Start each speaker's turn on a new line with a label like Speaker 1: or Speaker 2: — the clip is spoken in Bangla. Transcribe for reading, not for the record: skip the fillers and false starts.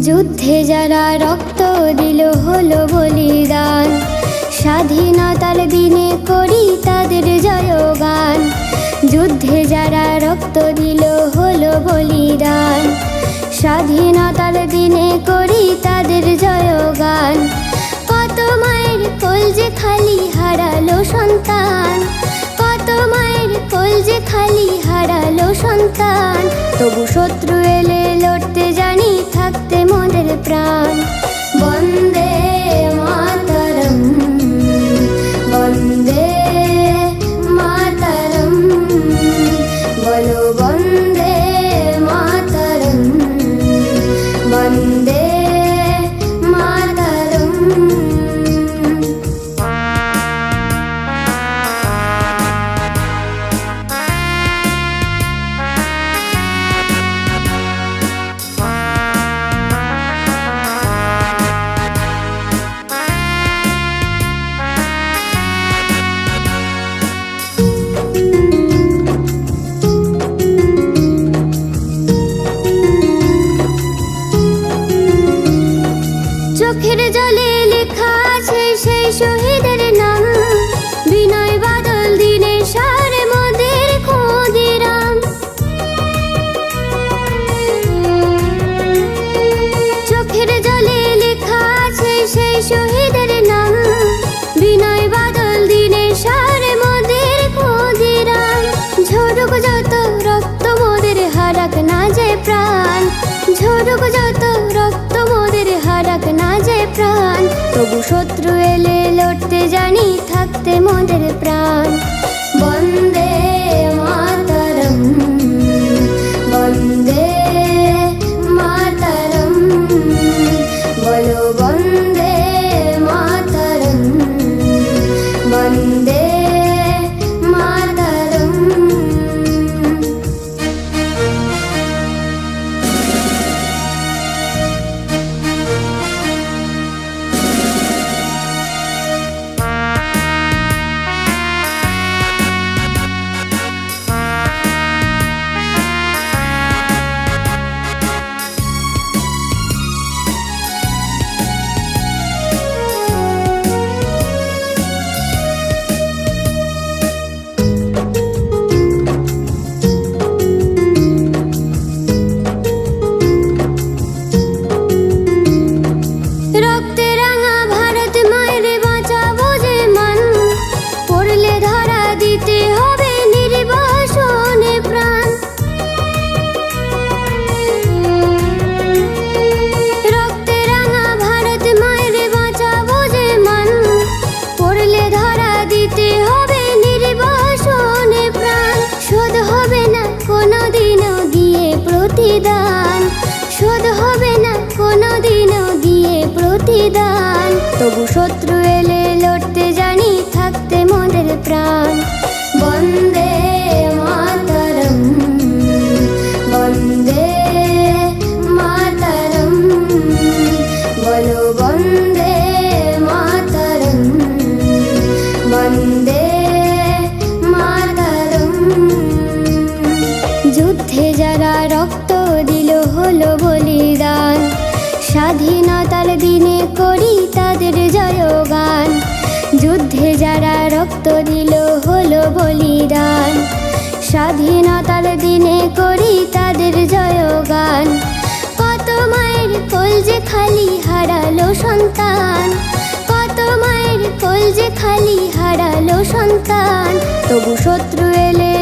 Speaker 1: যুদ্ধে যারা রক্ত দিল হলো বলিদান, স্বাধীনতার দিনে করি তাদের জয়গান। যুদ্ধে যারা রক্ত দিল হলো বলিদান, স্বাধীনতার দিনে করি তাদের জয়গান। কত মায়ের কোল যে খালি হারালো সন্তান, কত মায়ের কোল যে খালি হারালো সন্তান। তবু শত্রু এলে লড়তে জানি থাকতে মোদের প্রাণ। বন্দে মাতরম, বন্দে মাতরম, বলো বন্দে মাতরম, বন্দে মাতরম। চোখের জলে লেখা আছে সেই শহীদের নাম, বিনয় বাদল দিনের সারে মোদের ক্ষুদিরাম। চোখের জলে লেখা আছে সেই শহীদের নাম, বিনয় বাদল দিনের সারে মোদের ক্ষুদিরাম। ঝরুক যত রক্ত মোদের হারাক না যে প্রাণ, ঝরুক যত রক্ত মোদের হারাক না যে প্রাণ। তবু শত্রু এলে লড়তে জানি থাকতে মোদের প্রাণ। বন্দে মাতরম, বন্দে মাতরম, বলো বন্দে মাতরম, বন্দে মাতরম। রক্তে রাঙা ভারত মায়ের বাঁচাবো যে মান, পড়লে ধরা দিতে হবে নির্বাসনে প্রাণ। রক্তে রাঙা ভারত মায়ের বাঁচাবো যে মান, পড়লে ধরা দিতে হবে নির্বাসনে প্রাণ। শোধ হবে না কোনোদিনও দিয়ে প্রতিদান, শোধ হবে না কোনোদিনও দিয়ে প্রতিদান। তবু শত্রু এলে লড়তে জানি থাকতে মোদের প্রাণ। বন্দে মাতরম, বন্দে মাতরম, বলো বন্দে মাতরম, বন্দে মাতরম। যুদ্ধে যারা রক্ত দিল হলো বলিদান, স্বাধীনতার দিনে করি তাদের জয়গান। যুদ্ধে যারা রক্ত দিল হলো বলিদান, স্বাধীনতার দিনে করি তাদের জয়গান। কত মায়ের কোল যে খালি হারালো সন্তান, কত মায়ের কোল যে খালি হারালো সন্তান। তবু শত্রু এলে